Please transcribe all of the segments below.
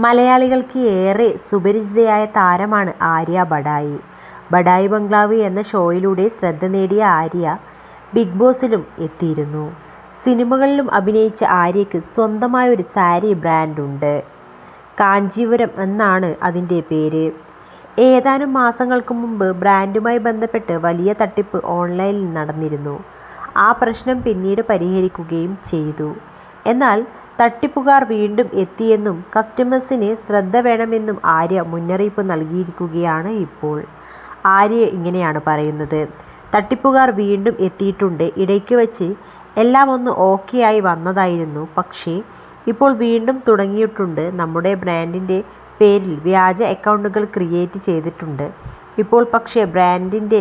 മലയാളികൾക്ക് ഏറെ സുപരിചിതയായ താരമാണ് ആര്യ ബഡായി. ബഡായി ബംഗ്ലാവ് എന്ന ഷോയിലൂടെ ശ്രദ്ധ നേടിയ ആര്യ ബിഗ് ബോസിലും എത്തിയിരുന്നു. സിനിമകളിലും അഭിനയിച്ച ആര്യയ്ക്ക് സ്വന്തമായ ഒരു സാരി ബ്രാൻഡുണ്ട്. കാഞ്ചീപുരം എന്നാണ് അതിൻ്റെ പേര്. ഏതാനും മാസങ്ങൾക്ക് മുമ്പ് ബ്രാൻഡുമായി ബന്ധപ്പെട്ട് വലിയ തട്ടിപ്പ് ഓൺലൈനിൽ നടന്നിരുന്നു. ആ പ്രശ്നം പിന്നീട് പരിഹരിക്കുകയും ചെയ്തു. എന്നാൽ തട്ടിപ്പുകാർ വീണ്ടും എത്തിയെന്നും കസ്റ്റമേഴ്സിന് ശ്രദ്ധ വേണമെന്നും ആര്യ മുന്നറിയിപ്പ് നൽകിയിരിക്കുകയാണ് ഇപ്പോൾ. ആര്യ ഇങ്ങനെയാണ് പറയുന്നത്: തട്ടിപ്പുകാർ വീണ്ടും എത്തിയിട്ടുണ്ട്. ഇടയ്ക്ക് വച്ച് എല്ലാം ഒന്ന് ഓക്കെ ആയി വന്നതായിരുന്നു. പക്ഷേ ഇപ്പോൾ വീണ്ടും തുടങ്ങിയിട്ടുണ്ട്. നമ്മുടെ ബ്രാൻഡിൻ്റെ പേരിൽ വ്യാജ അക്കൗണ്ടുകൾ ക്രിയേറ്റ് ചെയ്തിട്ടുണ്ട്. ഇപ്പോൾ പക്ഷേ ബ്രാൻഡിൻ്റെ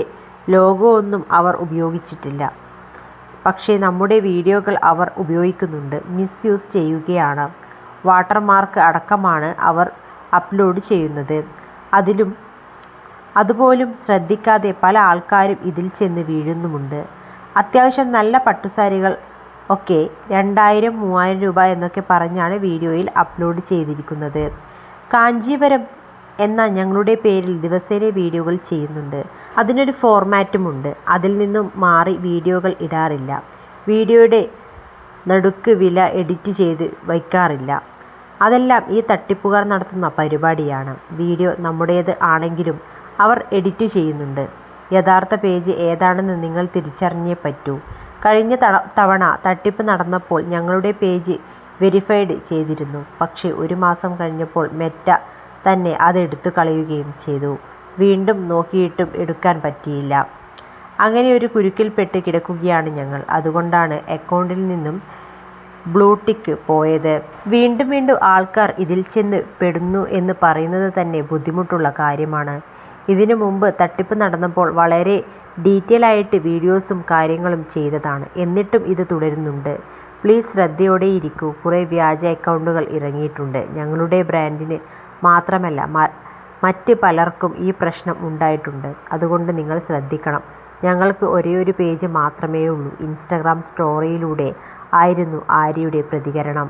ലോഗോ ഒന്നും അവർ ഉപയോഗിച്ചിട്ടില്ല. പക്ഷേ നമ്മുടെ വീഡിയോകൾ അവർ ഉപയോഗിക്കുന്നുണ്ട്. മിസ്യൂസ് ചെയ്യുകയാണ്. വാട്ടർമാർക്ക് അടക്കമാണ് അവർ അപ്ലോഡ് ചെയ്യുന്നത്. അതുപോലും ശ്രദ്ധിക്കാതെ പല ആൾക്കാരും ഇതിൽ ചെന്ന് വീഴുന്നുമുണ്ട്. അത്യാവശ്യം നല്ല പട്ടുസാരികൾ ഒക്കെ 2000-3000 രൂപ എന്നൊക്കെ പറഞ്ഞാണ് വീഡിയോയിൽ അപ്ലോഡ് ചെയ്തിരിക്കുന്നത്. കാഞ്ചീപുരം എന്ന ഞങ്ങളുടെ പേരിൽ ദിവസേന വീഡിയോകൾ ചെയ്യുന്നുണ്ട്. അതിനൊരു ഫോർമാറ്റുമുണ്ട്. അതിൽ നിന്നും മാറി വീഡിയോകൾ ഇടാറില്ല. വീഡിയോയുടെ നടുക്ക് വില എഡിറ്റ് ചെയ്ത് വയ്ക്കാറില്ല. അതെല്ലാം ഈ തട്ടിപ്പുകാർ നടത്തുന്ന പരിപാടിയാണ്. വീഡിയോ നമ്മുടേത് ആണെങ്കിലും അവർ എഡിറ്റ് ചെയ്യുന്നുണ്ട്. യഥാർത്ഥ പേജ് ഏതാണെന്ന് നിങ്ങൾ തിരിച്ചറിഞ്ഞേ പറ്റൂ. കഴിഞ്ഞ തവണ തട്ടിപ്പ് നടന്നപ്പോൾ ഞങ്ങളുടെ പേജ് വെരിഫൈഡ് ചെയ്തിരുന്നു. പക്ഷേ ഒരു മാസം കഴിഞ്ഞപ്പോൾ മെറ്റ തന്നെ അത് എടുത്തു കളയുകയും ചെയ്തു. വീണ്ടും നോക്കിയിട്ടും എടുക്കാൻ പറ്റിയില്ല. അങ്ങനെ ഒരു കുരുക്കിൽപ്പെട്ട് കിടക്കുകയാണ് ഞങ്ങൾ. അതുകൊണ്ടാണ് അക്കൗണ്ടിൽ നിന്നും ബ്ലൂ ടിക്ക് പോയത്. വീണ്ടും വീണ്ടും ആൾക്കാർ ഇതിൽ ചെന്ന് പെടുന്നു എന്ന് പറയുന്നത് തന്നെ ബുദ്ധിമുട്ടുള്ള കാര്യമാണ്. ഇതിനു മുമ്പ് തട്ടിപ്പ് നടന്നപ്പോൾ വളരെ ഡീറ്റെയിൽ ആയിട്ട് വീഡിയോസും കാര്യങ്ങളും ചെയ്തതാണ്. എന്നിട്ടും ഇത് തുടരുന്നുണ്ട്. പ്ലീസ് ശ്രദ്ധയോടെ ഇരിക്കൂ. കുറേ വ്യാജ അക്കൗണ്ടുകൾ ഇറങ്ങിയിട്ടുണ്ട്. ഞങ്ങളുടെ ബ്രാൻഡിന് മാത്രമല്ല മറ്റ് പലർക്കും ഈ പ്രശ്നം ഉണ്ടായിട്ടുണ്ട്. അതുകൊണ്ട് നിങ്ങൾ ശ്രദ്ധിക്കണം. ഞങ്ങൾക്ക് ഒരേയൊരു പേജ് മാത്രമേ ഉള്ളൂ. ഇൻസ്റ്റഗ്രാം സ്റ്റോറിയിലൂടെ ആയിരുന്നു ആര്യയുടെ പ്രതികരണം.